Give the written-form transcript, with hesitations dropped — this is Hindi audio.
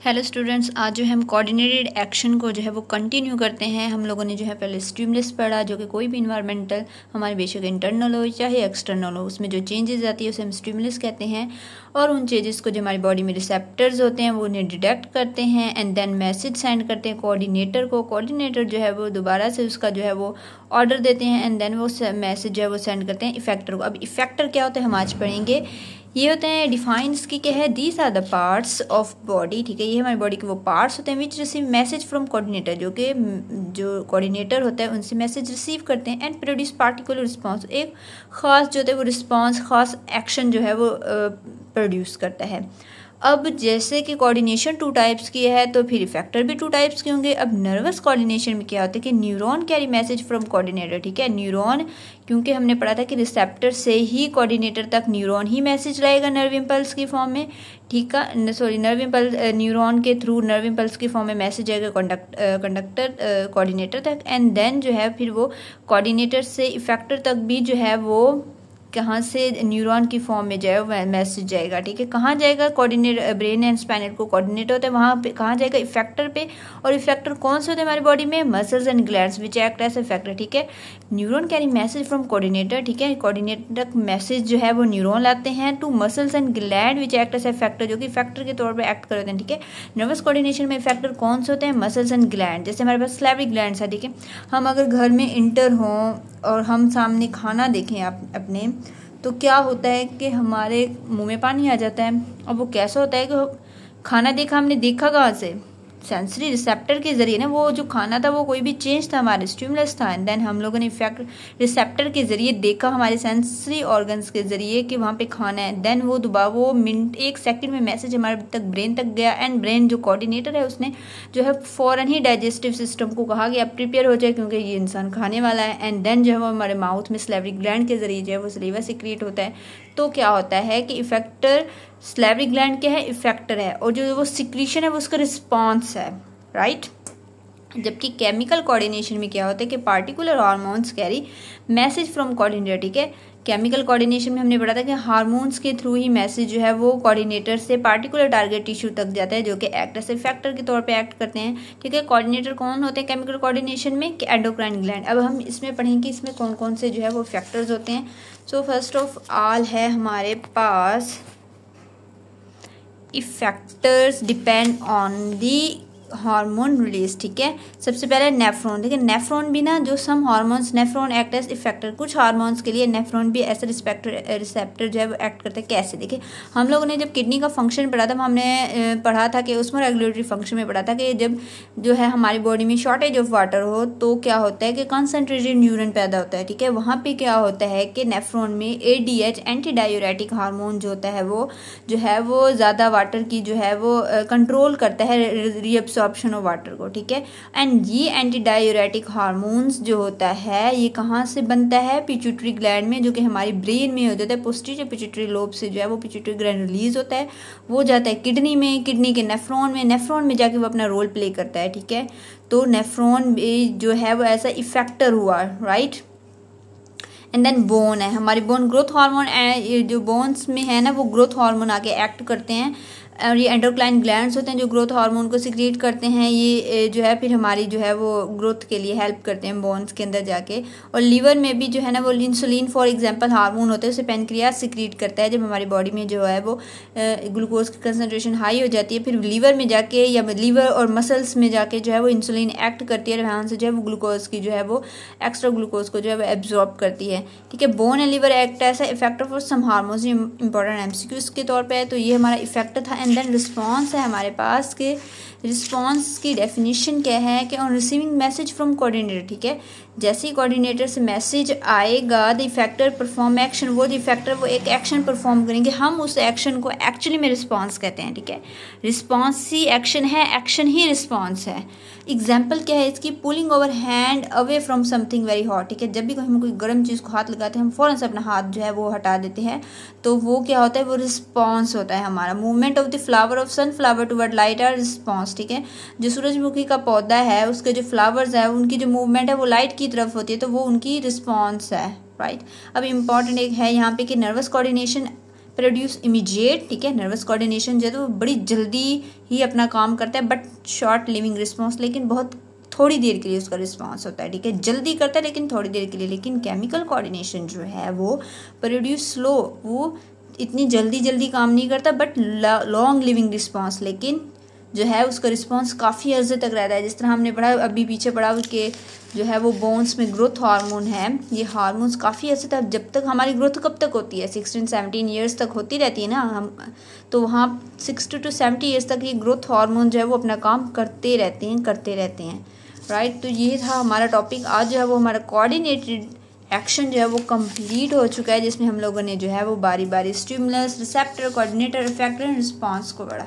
हेलो स्टूडेंट्स, आज जो है हम कोऑर्डिनेटेड एक्शन को जो है वो कंटिन्यू करते हैं। हम लोगों ने जो है पहले स्टिमुलस पढ़ा, जो कि कोई भी इन्वायरमेंटल हमारे बेशक इंटरनल हो चाहे एक्सटर्नल हो, उसमें जो चेंजेस आती है उसे हम स्टिमुलस कहते हैं। और उन चेंजेस को जो हमारी बॉडी में रिसेप्टर्स होते हैं वो उन्हें डिटेक्ट करते हैं एंड देन मैसेज सेंड करते हैं कोऑर्डिनेटर को। कोऑर्डिनेटर जो है वो दोबारा से उसका जो है वो ऑर्डर देते हैं एंड देन वो मैसेज जो है वो सेंड करते हैं इफेक्टर को। अब इफेक्टर क्या होता है हम आज पढ़ेंगे। ये होते हैं डिफाइंस की क्या है, these are the parts of body. ठीक है, ये हमारी बॉडी के वो पार्ट्स होते हैं which receive message from coordinator, जो कोऑर्डिनेटर होता है उनसे मैसेज रिसीव करते हैं एंड प्रोड्यूस पार्टिकुलर रिस्पॉन्स। एक ख़ास जो होता है वो रिस्पॉन्स, ख़ास एक्शन जो है वो प्रोड्यूस करता है। अब जैसे कि कोऑर्डिनेशन 2 टाइप्स की है तो फिर इफेक्टर भी 2 टाइप्स के होंगे। अब नर्वस कोऑर्डिनेशन में क्या होता है कि neuron carry message from coordinator. ठीक है, न्यूरॉन, क्योंकि हमने पढ़ा था कि रिसेप्टर से ही कोऑर्डिनेटर तक न्यूरॉन ही मैसेज लाएगा नर्व इम्पल्स की फॉर्म में। ठीक है, सॉरी, नर्व इम्पल्स न्यूरॉन के थ्रू नर्व इम्पल्स की फॉर्म में मैसेज आएगा कंडक्टर कोऑर्डिनेटर तक एंड देन जो है फिर वो कोऑर्डिनेटर से इफेक्टर तक भी जो है वो कहाँ से न्यूरॉन की फॉर्म में जाए मैसेज जाएगा। ठीक है, कहाँ जाएगा, कोऑर्डिनेटर ब्रेन एंड स्पाइनल को कोऑर्डिनेटर होता है वहाँ पे, कहाँ जाएगा, इफेक्टर पे। और इफेक्टर कौन से होते हैं हमारी बॉडी में, muscles and glands which act as effector. ठीक है, neuron carry message from coordinator. ठीक है, कोऑर्डिनेटर तक मैसेज जो है वो न्यूरॉन लाते हैं to muscles and gland which act as effector, जो कि इफेक्टर के तौर पर एक्ट करते हैं। ठीक है, नर्वस कोऑर्डिनेशन में इफेक्टर कौन से होते हैं, मसल्स एंड ग्लैंड। जैसे हमारे पास सैलिवरी ग्लैंड्स है। ठीक है, हम अगर घर में इंटर हों और हम सामने खाना देखें अपने, तो क्या होता है कि हमारे मुंह में पानी आ जाता है। अब वो कैसा होता है कि खाना देखा, हमने देखा कहाँ से, सेंसरी रिसेप्टर के जरिए ना। वो जो खाना था वो कोई भी चेंज था, हमारे स्टिमुलस था एंड देन हम लोगों ने इफेक्ट रिसेप्टर के जरिए देखा, हमारे सेंसरी ऑर्गन्स के जरिए कि वहाँ पे खाना है। देन वो दोबारा वो मिनट 1 सेकंड में मैसेज हमारे तक ब्रेन तक गया एंड ब्रेन जो कोऑर्डिनेटर है उसने जो है फ़ौरन ही डाइजेस्टिव सिस्टम को कहा कि आप प्रिपेयर हो जाए क्योंकि ये इंसान खाने वाला है। एंड देन जो है वो हमारे माउथ में सैलिवरी ग्लैंड के जरिए जो है वो सलीवा सिक्रीट होता है। तो क्या होता है कि इफेक्टर, सैलिवरी ग्लैंड क्या है, इफेक्टर है, और जो वो सिक्रीशन है वो उसका रिस्पॉन्स है, राइट। जबकि केमिकल कोऑर्डिनेशन में क्या होता है कि particular hormones carry message from coordinator. ठीक है, केमिकल कोऑर्डिनेशन में हमने पढ़ा था कि हार्मोन्स के थ्रू ही मैसेज जो है वो कोऑर्डिनेटर से पार्टिकुलर टारगेट टिश्यू तक जाता है, जो कि एक्ट एज इफेक्टर के तौर पे एक्ट करते हैं। ठीक है, कोऑर्डिनेटर कौन होते हैं केमिकल कोऑर्डिनेशन में, कि एंडोक्राइन ग्लैंड। अब हम इसमें पढ़ेंगे इसमें कौन कौन से जो है वो फैक्टर्स होते हैं। सो फर्स्ट ऑफ ऑल है हमारे पास effectors depend on the hormone release. ठीक है, सबसे पहले नेफ्रॉन। देखिए, नेफ्रॉन भी ना, जो some hormones nephron act as effector, कुछ हार्मोन्स के लिए नेफ्रॉन भी ऐसे रिसेप्टर जो है वो एक्ट करते हैं। कैसे, देखिए हम लोगों ने जब किडनी का फंक्शन पढ़ा था, हमने पढ़ा था कि उसमें रेगुलेटरी फंक्शन में पढ़ा था कि जब जो है हमारी बॉडी में शॉर्टेज ऑफ वाटर हो तो क्या होता है कि कंसनट्रेटेड यूरिन पैदा होता है। ठीक है, वहाँ पर क्या होता है कि नेफ्रॉन में ADH एंटी डायूरेटिक हार्मोन जो होता है वो ज़्यादा वाटर की जो है वो कंट्रोल करता है, रीअब्सॉर्प्शन ऑफ वाटर को। ठीक है, एंड ये एंटी डायूरेटिक हार्मोन्स जो होता है ये कहाँ से बनता है, पिट्यूटरी ग्लैंड में, जो कि हमारी ब्रेन में हो जाता है। पोस्टीरियर पिट्यूटरी लोब से जो है वो पिट्यूटरी ग्लैंड रिलीज होता है, वो जाता है किडनी में, किडनी के नेफ्रॉन में जाके वो अपना रोल प्ले करता है। ठीक है, तो नेफ्रॉन जो है वो ऐसा इफेक्टर हुआ, राइट। एंड देन बोन है, हमारी बोन ग्रोथ हार्मोन, जो बोन्स में है ना वो ग्रोथ हार्मोन आके एक्ट करते हैं। और ये एंडोक्राइन ग्लैंड्स होते हैं जो ग्रोथ हार्मोन को सिक्रीट करते हैं। ये जो है फिर हमारी जो है वो ग्रोथ के लिए हेल्प करते हैं बोन्स के अंदर जाके। और लीवर में भी जो है ना वो इंसुलिन फॉर एग्जांपल हार्मोन होते हैं, उसे पेनक्रियास सिक्रीट करता है। जब हमारी बॉडी में जो है वो ग्लूकोज की कंसनट्रेशन हाई हो जाती है, फिर लीवर में जाके या लीवर और मसल्स में जाके जो है वो इंसुलिन एक्ट करती है, वहाँ से जो है वो ग्लूकोज की जो है वो एक्स्ट्रा ग्लूकोज को जो है वो एब्जॉर्ब करती है। ठीक है, bone and liver act as a effector for some hormones, important MCQs के तौर पर है। तो ये हमारा इफेक्ट था। देन रिस्पॉन्स है हमारे पास के रिस्पॉन्स की डेफिनेशन क्या है कि on receiving message from coordinator. ठीक है, जैसे ही कोऑर्डिनेटर से मैसेज आएगा द इफेक्टर परफॉर्म एक्शन, वो द इफेक्टर वो एक एक्शन परफॉर्म करेंगे, हम उस एक्शन को एक्चुअली में रिस्पॉन्स कहते हैं। ठीक है, रिस्पॉन्स ही एक्शन है, एक्शन ही रिस्पॉन्स है। एग्जाम्पल क्या है इसकी, pulling over hand away from something very hot. ठीक है, जब भी हम कोई गर्म चीज़ को हाथ लगाते हैं हम फ़ौरन से अपना हाथ जो है वो हटा देते हैं, तो वो क्या होता है, वो रिस्पॉन्स होता है हमारा। Movement of the flower of sunflower toward light are response. ठीक है, जो सूरजमुखी का पौधा है उसके जो फ्लावर्स है उनकी जो मूवमेंट है वो लाइट की तरफ होती है, तो वो उनकी रिस्पॉन्स है, राइट। अब इम्पॉर्टेंट एक है यहाँ पे कि नर्वस कोऑर्डिनेशन प्रोड्यूस इमीडिएट, ठीक है। नर्वस कोऑर्डिनेशन जो है तो बड़ी जल्दी ही अपना काम करता है, बट शॉर्ट लिविंग रिस्पॉन्स, लेकिन बहुत थोड़ी देर के लिए उसका रिस्पॉन्स होता है, ठीक है। जल्दी करता है लेकिन थोड़ी देर के लिए। लेकिन केमिकल कोऑर्डिनेशन जो है वो प्रोड्यूस स्लो, वो इतनी जल्दी काम नहीं करता, बट लॉन्ग लिविंग रिस्पॉन्स, लेकिन जो है उसका रिस्पॉन्स काफ़ी अर्से तक रहता है। जिस तरह हमने पढ़ा अभी पीछे पढ़ा कि जो है वो बोन्स में ग्रोथ हार्मोन है, ये हार्मोन्स काफ़ी अर्से तक, जब तक हमारी ग्रोथ कब तक होती है 16-17 ईयर्स तक होती रहती है ना हम, तो वहाँ 60 to 70 ईयर्स तक ये ग्रोथ हार्मोन जो है वो अपना काम करते रहते हैं राइट। तो ये था हमारा टॉपिक आज जो है वो हमारा कोऑर्डिनेटेड एक्शन जो है वो कंप्लीट हो चुका है, जिसमें हम लोगों ने जो है वो बारी बारी stimulus, receptor, coordinator, effector and response को पढ़ा।